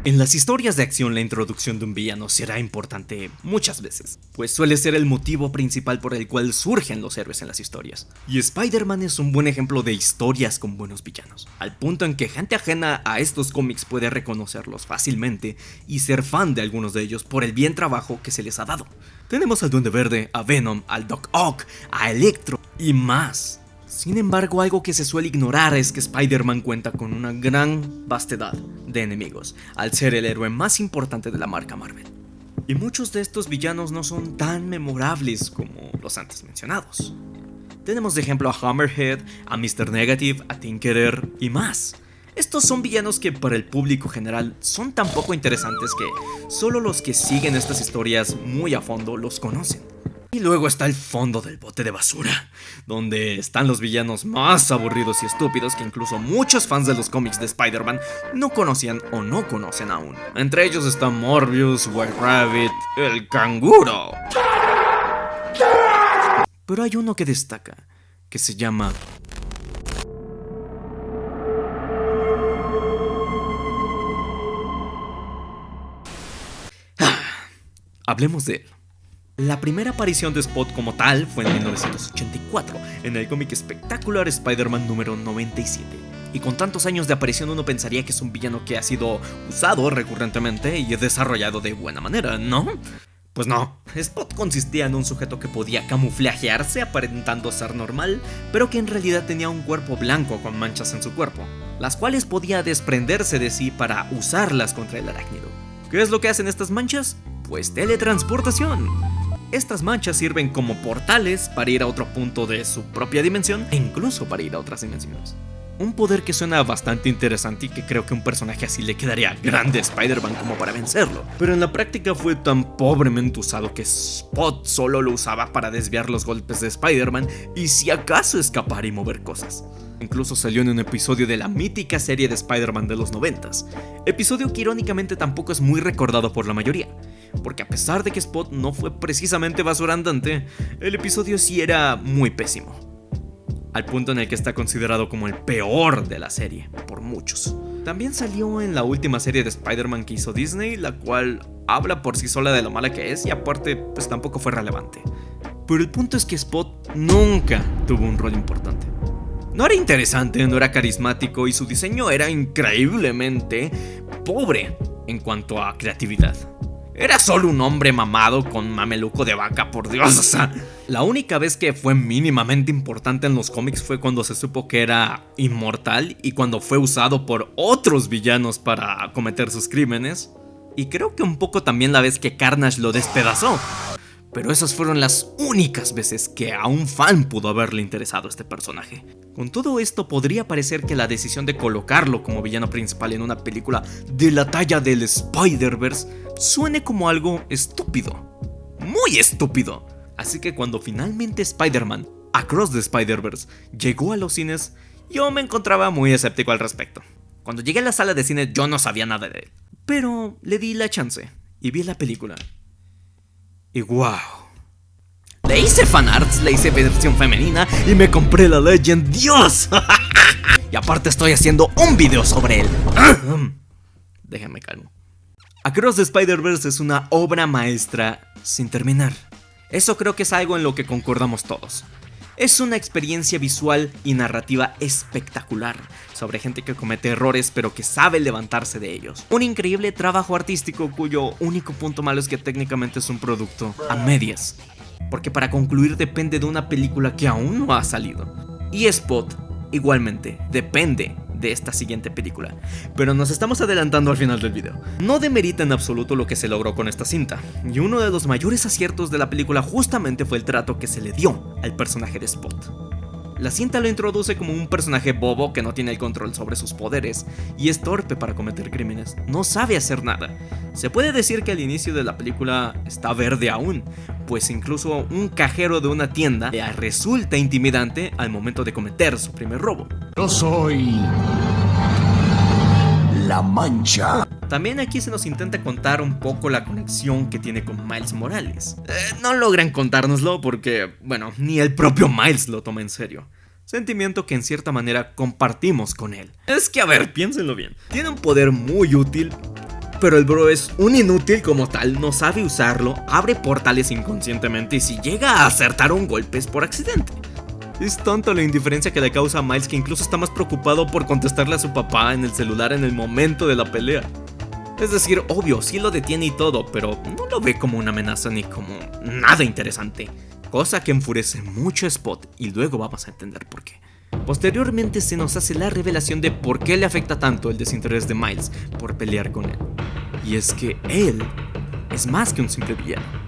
En las historias de acción, la introducción de un villano será importante muchas veces, pues suele ser el motivo principal por el cual surgen los héroes en las historias. Y Spider-Man es un buen ejemplo de historias con buenos villanos, al punto en que gente ajena a estos cómics puede reconocerlos fácilmente y ser fan de algunos de ellos por el bien trabajo que se les ha dado. Tenemos al Duende Verde, a Venom, al Doc Ock, a Electro y más. Sin embargo, algo que se suele ignorar es que Spider-Man cuenta con una gran vastedad de enemigos, al ser el héroe más importante de la marca Marvel. Y muchos de estos villanos no son tan memorables como los antes mencionados. Tenemos de ejemplo a Hammerhead, a Mr. Negative, a Tinkerer y más. Estos son villanos que para el público general son tan poco interesantes que solo los que siguen estas historias muy a fondo los conocen. Y luego está el fondo del bote de basura, donde están los villanos más aburridos y estúpidos que incluso muchos fans de los cómics de Spider-Man no conocían o no conocen aún. Entre ellos están Morbius, White Rabbit, el canguro. Pero hay uno que destaca, que se llama... Hablemos de él. La primera aparición de Spot como tal fue en 1984, en el cómic espectacular Spider-Man número 97. Y con tantos años de aparición uno pensaría que es un villano que ha sido usado recurrentemente y desarrollado de buena manera, ¿no? Pues no, Spot consistía en un sujeto que podía camuflajearse aparentando ser normal, pero que en realidad tenía un cuerpo blanco con manchas en su cuerpo, las cuales podía desprenderse de sí para usarlas contra el arácnido. ¿Qué es lo que hacen estas manchas? Pues teletransportación. Estas manchas sirven como portales para ir a otro punto de su propia dimensión e incluso para ir a otras dimensiones. Un poder que suena bastante interesante y que creo que un personaje así le quedaría grande a Spider-Man como para vencerlo. Pero en la práctica fue tan pobremente usado que Spot solo lo usaba para desviar los golpes de Spider-Man y si acaso escapar y mover cosas. Incluso salió en un episodio de la mítica serie de Spider-Man de los 90s, episodio que irónicamente tampoco es muy recordado por la mayoría, porque a pesar de que Spot no fue precisamente basura andante, el episodio sí era muy pésimo, al punto en el que está considerado como el peor de la serie, por muchos. También salió en la última serie de Spider-Man que hizo Disney, la cual habla por sí sola de lo mala que es y aparte pues tampoco fue relevante. Pero el punto es que Spot nunca tuvo un rol importante. No era interesante, no era carismático y su diseño era increíblemente pobre en cuanto a creatividad. Era solo un hombre mamado con mameluco de vaca, por Dios, o sea. La única vez que fue mínimamente importante en los cómics fue cuando se supo que era inmortal y cuando fue usado por otros villanos para cometer sus crímenes. Y creo que un poco también la vez que Carnage lo despedazó. Pero esas fueron las únicas veces que a un fan pudo haberle interesado este personaje. Con todo esto podría parecer que la decisión de colocarlo como villano principal en una película de la talla del Spider-Verse suene como algo estúpido. Muy estúpido. Así que cuando finalmente Spider-Man Across the Spider-Verse llegó a los cines, yo me encontraba muy escéptico al respecto. Cuando llegué a la sala de cine yo no sabía nada de él. Pero le di la chance y vi la película. Y wow. Le hice fanarts, le hice versión femenina y me compré la Legend. ¡Dios! Y aparte estoy haciendo un video sobre él. Déjame calmo. Across the Spider-Verse es una obra maestra sin terminar. Eso creo que es algo en lo que concordamos todos. Es una experiencia visual y narrativa espectacular sobre gente que comete errores pero que sabe levantarse de ellos. Un increíble trabajo artístico cuyo único punto malo es que técnicamente es un producto a medias, porque para concluir depende de una película que aún no ha salido. Y Spot igualmente depende de esta siguiente película, pero nos estamos adelantando al final del video. No demerita en absoluto lo que se logró con esta cinta, y uno de los mayores aciertos de la película justamente fue el trato que se le dio al personaje de Spot. La cinta lo introduce como un personaje bobo que no tiene el control sobre sus poderes y es torpe para cometer crímenes, no sabe hacer nada. Se puede decir que al inicio de la película está verde aún, pues incluso un cajero de una tienda le resulta intimidante al momento de cometer su primer robo. Yo soy la mancha. También aquí se nos intenta contar un poco la conexión que tiene con Miles Morales. No logran contárnoslo porque, bueno, ni el propio Miles lo toma en serio. Sentimiento que en cierta manera compartimos con él. Es que, a ver, piénsenlo bien. Tiene un poder muy útil, pero el bro es un inútil como tal, no sabe usarlo, abre portales inconscientemente y si llega a acertar un golpe es por accidente. Es tanta la indiferencia que le causa a Miles que incluso está más preocupado por contestarle a su papá en el celular en el momento de la pelea. Es decir, obvio, sí lo detiene y todo, pero no lo ve como una amenaza ni como nada interesante. Cosa que enfurece mucho a Spot y luego vamos a entender por qué. Posteriormente se nos hace la revelación de por qué le afecta tanto el desinterés de Miles por pelear con él. Y es que él es más que un simple villano.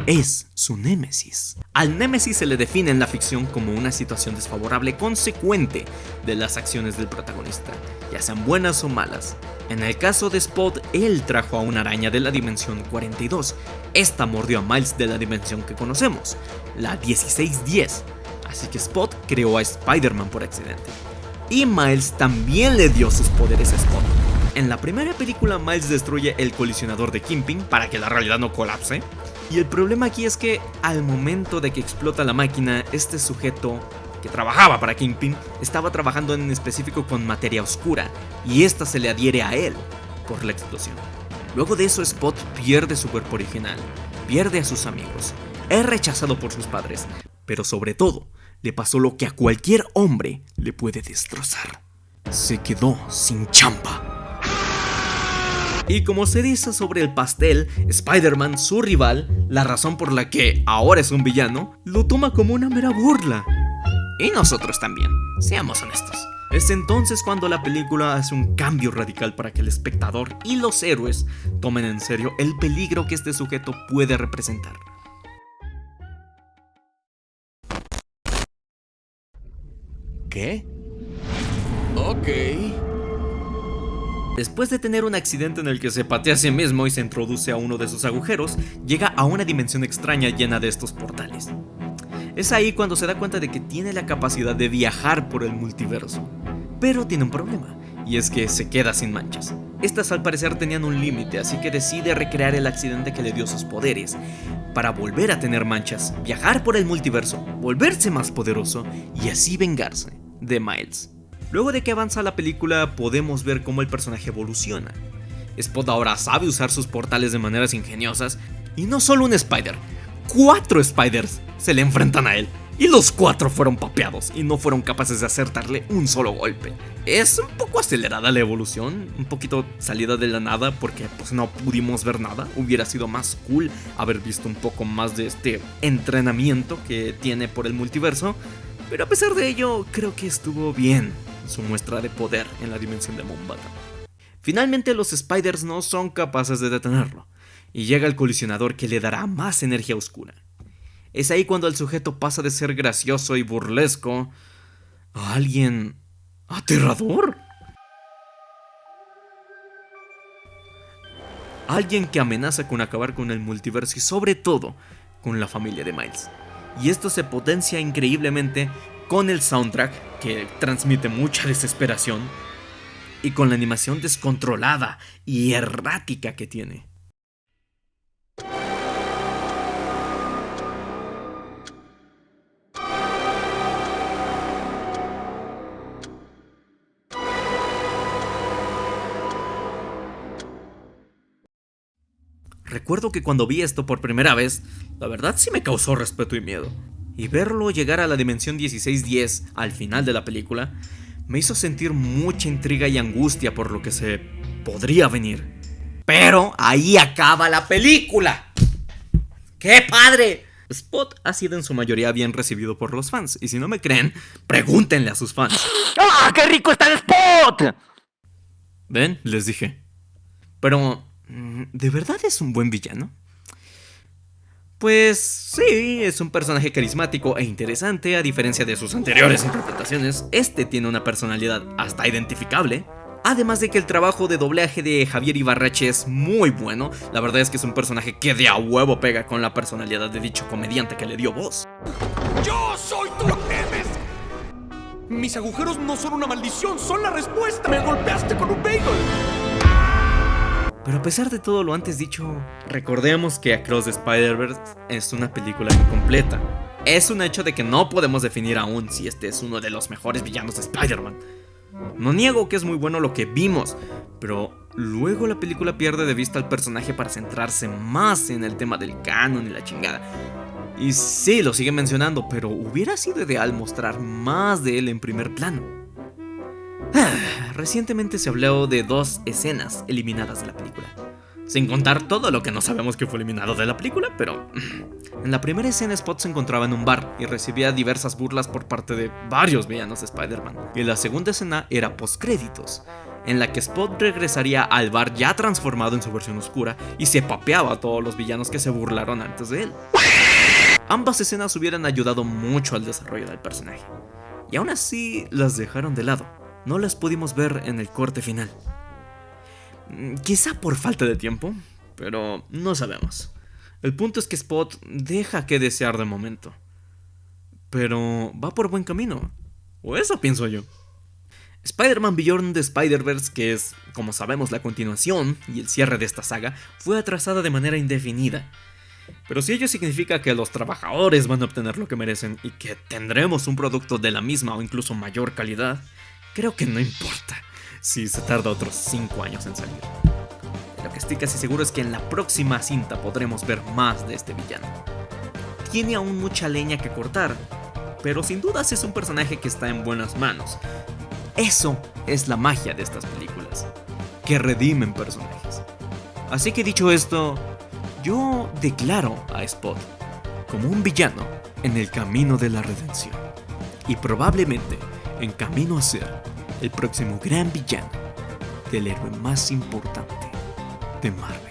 Es su némesis. Al némesis se le define en la ficción como una situación desfavorable consecuente de las acciones del protagonista, ya sean buenas o malas. En el caso de Spot, él trajo a una araña de la dimensión 42. Esta mordió a Miles de la dimensión que conocemos, la 1610. Así que Spot creó a Spider-Man por accidente. Y Miles también le dio sus poderes a Spot. En la primera película, Miles destruye el colisionador de Kingpin para que la realidad no colapse. Y el problema aquí es que al momento de que explota la máquina, este sujeto que trabajaba para Kingpin estaba trabajando en específico con materia oscura y esta se le adhiere a él por la explosión. Luego de eso, Spot pierde su cuerpo original, pierde a sus amigos, es rechazado por sus padres, pero sobre todo le pasó lo que a cualquier hombre le puede destrozar. Se quedó sin chamba. Y como se dice sobre el pastel, Spider-Man, su rival, la razón por la que ahora es un villano, lo toma como una mera burla. Y nosotros también, seamos honestos. Es entonces cuando la película hace un cambio radical para que el espectador y los héroes tomen en serio el peligro que este sujeto puede representar. ¿Qué? Ok. Después de tener un accidente en el que se patea a sí mismo y se introduce a uno de sus agujeros, llega a una dimensión extraña llena de estos portales. Es ahí cuando se da cuenta de que tiene la capacidad de viajar por el multiverso. Pero tiene un problema, y es que se queda sin manchas. Estas al parecer tenían un límite, así que decide recrear el accidente que le dio sus poderes, para volver a tener manchas, viajar por el multiverso, volverse más poderoso y así vengarse de Miles. Luego de que avanza la película podemos ver cómo el personaje evoluciona. Spot ahora sabe usar sus portales de maneras ingeniosas y no solo un Spider, 4 Spiders se le enfrentan a él y los 4 fueron papeados y no fueron capaces de acertarle un solo golpe. Es un poco acelerada la evolución, un poquito salida de la nada porque pues no pudimos ver nada. Hubiera sido más cool haber visto un poco más de este entrenamiento que tiene por el multiverso, pero a pesar de ello creo que estuvo bien su muestra de poder en la dimensión de Mombata. Finalmente los Spiders no son capaces de detenerlo y llega el colisionador que le dará más energía oscura. Es ahí cuando el sujeto pasa de ser gracioso y burlesco a alguien aterrador. Alguien que amenaza con acabar con el multiverso y sobre todo con la familia de Miles. Y esto se potencia increíblemente con el soundtrack que transmite mucha desesperación y con la animación descontrolada y errática que tiene. Recuerdo que cuando vi esto por primera vez, la verdad sí me causó respeto y miedo. Y verlo llegar a la dimensión 1610 al final de la película me hizo sentir mucha intriga y angustia por lo que se podría venir. Pero ahí acaba la película. ¡Qué padre! Spot ha sido en su mayoría bien recibido por los fans, y si no me creen, pregúntenle a sus fans. ¡Ah, qué rico está el Spot! ¿Ven? Les dije. Pero, ¿de verdad es un buen villano? Pues sí, es un personaje carismático e interesante. A diferencia de sus anteriores interpretaciones, este tiene una personalidad hasta identificable. Además de que el trabajo de doblaje de Javier Ibarreche es muy bueno. La verdad es que es un personaje que de a huevo pega con la personalidad de dicho comediante que le dio voz. ¡Yo soy tu némesis! Mis agujeros no son una maldición, son la respuesta. Me golpeaste con un bagel. Pero a pesar de todo lo antes dicho, recordemos que Across the Spider-Verse es una película incompleta. Es un hecho de que no podemos definir aún si este es uno de los mejores villanos de Spider-Man. No niego que es muy bueno lo que vimos, pero luego la película pierde de vista al personaje para centrarse más en el tema del canon y la chingada. Y sí, lo sigue mencionando, pero hubiera sido ideal mostrar más de él en primer plano. Recientemente se habló de 2 escenas eliminadas de la película, sin contar todo lo que no sabemos que fue eliminado de la película, pero en la primera escena Spot se encontraba en un bar y recibía diversas burlas por parte de varios villanos de Spider-Man. Y la segunda escena era postcréditos, en la que Spot regresaría al bar ya transformado en su versión oscura y se papeaba a todos los villanos que se burlaron antes de él. Ambas escenas hubieran ayudado mucho al desarrollo del personaje, y aún así las dejaron de lado. No las pudimos ver en el corte final. Quizá por falta de tiempo, pero no sabemos. El punto es que Spot deja que desear de momento, pero va por buen camino, o eso pienso yo. Spider-Man Beyond the Spider-Verse, que es, como sabemos, la continuación y el cierre de esta saga, fue atrasada de manera indefinida. Pero si ello significa que los trabajadores van a obtener lo que merecen y que tendremos un producto de la misma o incluso mayor calidad, creo que no importa si se tarda otros 5 años en salir. Lo que estoy casi seguro es que en la próxima cinta podremos ver más de este villano. Tiene aún mucha leña que cortar, pero sin dudas es un personaje que está en buenas manos. Eso es la magia de estas películas, que redimen personajes. Así que dicho esto, yo declaro a Spot como un villano en el camino de la redención, y probablemente en camino a ser el próximo gran villano del héroe más importante de Marvel.